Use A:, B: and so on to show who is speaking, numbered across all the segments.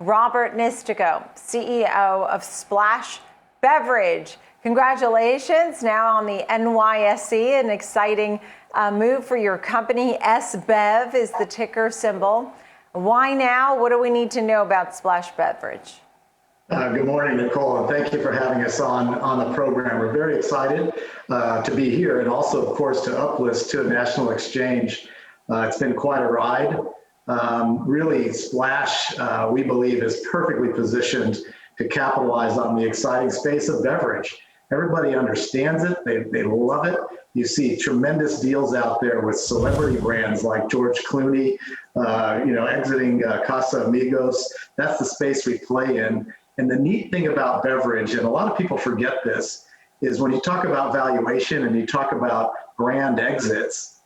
A: Robert Nistico, CEO of Splash Beverage. Congratulations, now on the NYSE, an exciting move for your company. SBEV is the ticker symbol. Why now? What do we need to know about Splash Beverage?
B: Good morning, Nicole, and thank you for having us on the program. We're very excited to be here and also, of course, to uplist to a national exchange. It's been quite a ride. Really, Splash, we believe, is perfectly positioned to capitalize on the exciting space of beverage. Everybody understands it. They love it. You see tremendous deals out there with celebrity brands like George Clooney, exiting Casamigos. That's the space we play in. And the neat thing about beverage, and a lot of people forget this, is when you talk about valuation and you talk about brand exits,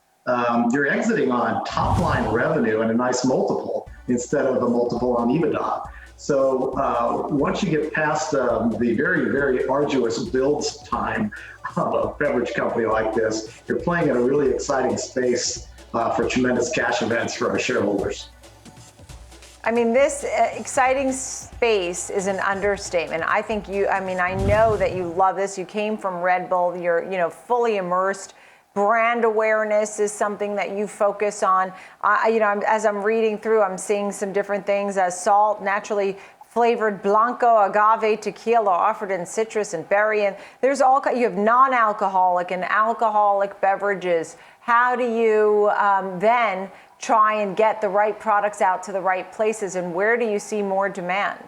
B: you're exiting on top line revenue and a nice multiple instead of a multiple on EBITDA. So once you get past the very, very arduous build time of a beverage company like this, you're playing in a really exciting space for tremendous cash events for our shareholders.
A: I mean, this exciting space is an understatement. I think I know that you love this. You came from Red Bull. You're, fully immersed. Brand awareness is something that you focus on. As I'm reading through, I'm seeing some different things as salt, naturally flavored Blanco, agave, tequila offered in citrus and berry. And there's you have non-alcoholic and alcoholic beverages. How do you then try and get the right products out to the right places, and where do you see more demand?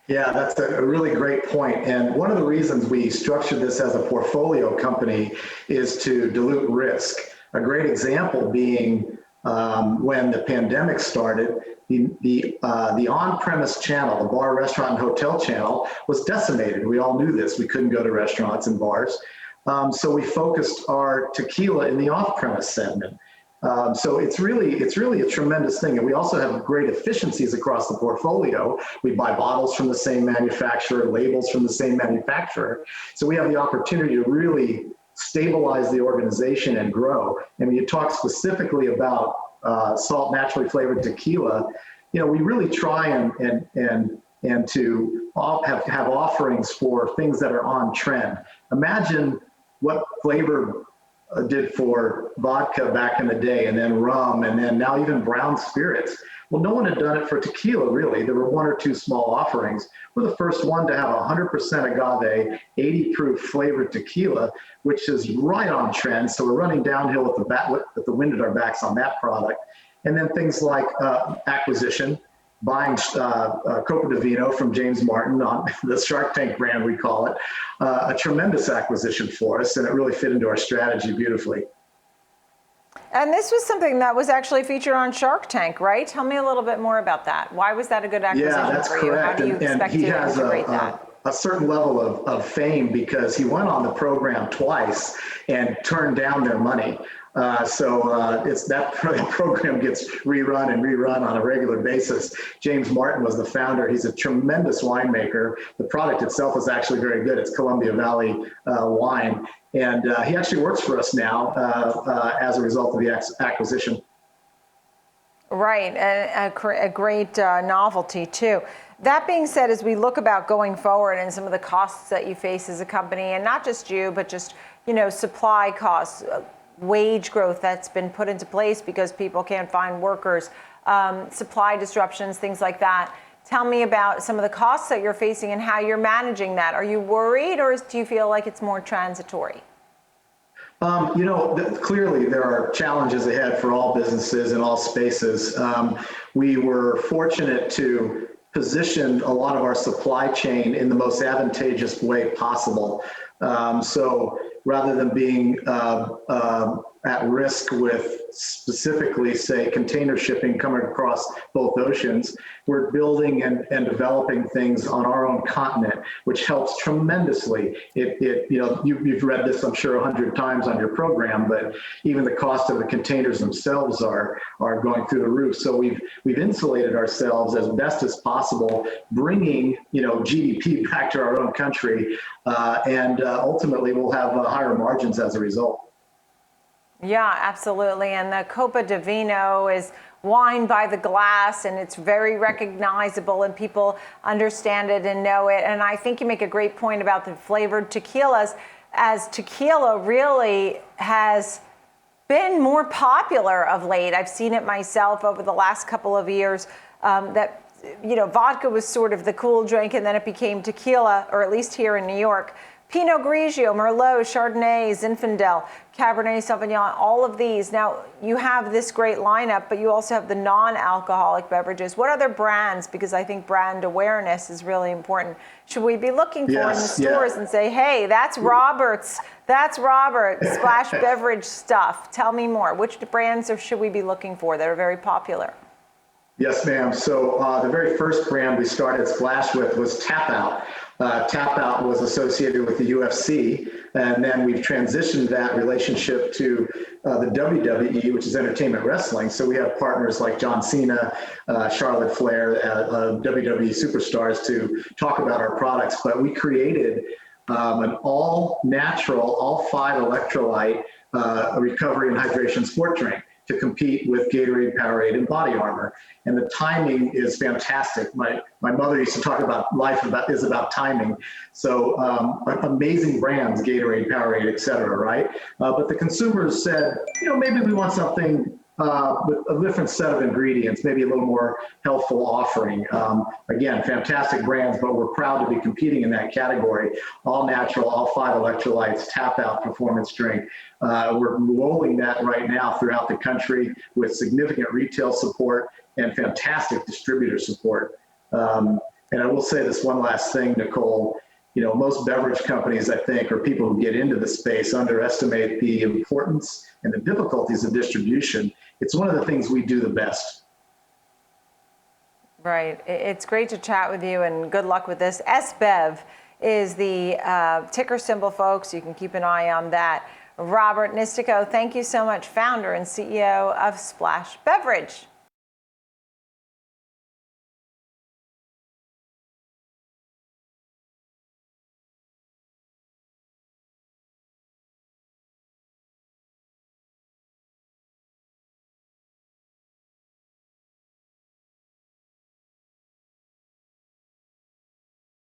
B: Yeah, that's a really great point. And one of the reasons we structured this as a portfolio company is to dilute risk. A great example being when the pandemic started, the on-premise channel, the bar, restaurant, and hotel channel was decimated. We all knew this. We couldn't go to restaurants and bars. So we focused our tequila in the off-premise segment. So it's really a tremendous thing. And we also have great efficiencies across the portfolio. We buy bottles from the same manufacturer, labels from the same manufacturer. So we have the opportunity to really stabilize the organization and grow. And when you talk specifically about salt naturally flavored tequila, we really try and to have offerings for things that are on trend. Imagine what flavor did for vodka back in the day, and then rum, and then now even brown spirits. Well, no one had done it for tequila, really. There were one or two small offerings. We're the first one to have 100% agave, 80 proof flavored tequila, which is right on trend. So we're running downhill with the wind at our backs on that product. And then things like acquisition, buying Copa Di Vino from James Martin on the Shark Tank brand, we call it, a tremendous acquisition for us, and it really fit into our strategy beautifully.
A: And this was something that was actually featured on Shark Tank, right? Tell me a little bit more about that. Why was that a good acquisition for you?
B: Yeah, that's correct.
A: How do you expect to integrate that?
B: A certain level of fame because he went on the program twice and turned down their money. It's that program gets rerun and rerun on a regular basis. James Martin was the founder. He's a tremendous winemaker. The product itself is actually very good. It's Columbia Valley wine. And he actually works for us now as a result of the acquisition.
A: Right, and a great novelty too. That being said, as we look about going forward and some of the costs that you face as a company, and not just you, but just, supply costs, wage growth that's been put into place because people can't find workers, supply disruptions, things like that. Tell me about some of the costs that you're facing and how you're managing that. Are you worried, or do you feel like it's more transitory?
B: Clearly there are challenges ahead for all businesses in all spaces. We were fortunate to position a lot of our supply chain in the most advantageous way possible. So rather than being at risk with specifically, say, container shipping coming across both oceans, we're building and developing things on our own continent, which helps tremendously. You've read this, I'm sure, 100 times on your program, but even the cost of the containers themselves are going through the roof. So we've insulated ourselves as best as possible, bringing GDP back to our own country, and ultimately we'll have higher margins as a result.
A: Yeah, absolutely. And the Copa Di Vino is wine by the glass, and it's very recognizable, and people understand it and know it. And I think you make a great point about the flavored tequilas, as tequila really has been more popular of late. I've seen it myself over the last couple of years, that vodka was sort of the cool drink, and then it became tequila, or at least here in New York. Pinot Grigio, Merlot, Chardonnay, Zinfandel, Cabernet Sauvignon, all of these. Now, you have this great lineup, but you also have the non-alcoholic beverages. What other brands, because I think brand awareness is really important, should we be looking for in the stores and say, hey, that's Robert's Splash Beverage stuff. Tell me more. Which brands should we be looking for that are very popular?
B: Yes, ma'am. So the very first brand we started Splash with was Tap Out. Tap Out was associated with the UFC, and then we've transitioned that relationship to the WWE, which is entertainment wrestling. So we have partners like John Cena, Charlotte Flair, WWE superstars to talk about our products. But we created an all-natural, all-5 electrolyte recovery and hydration sport drink to compete with Gatorade, Powerade, and Body Armor. And the timing is fantastic. My mother used to talk about life is about timing. So amazing brands, Gatorade, Powerade, et cetera, right? But the consumers said, maybe we want something with a different set of ingredients, maybe a little more healthful offering. Again, fantastic brands, but we're proud to be competing in that category. All natural, all 5 electrolytes, Tap Out performance drink. We're rolling that right now throughout the country with significant retail support and fantastic distributor support. And I will say this one last thing, Nicole. Most beverage companies, I think, or people who get into the space underestimate the importance and the difficulties of distribution. It's one of the things we do the best.
A: Right. It's great to chat with you, and good luck with this. SBEV is the ticker symbol, folks. You can keep an eye on that. Robert Nistico, thank you so much, founder and CEO of Splash Beverage.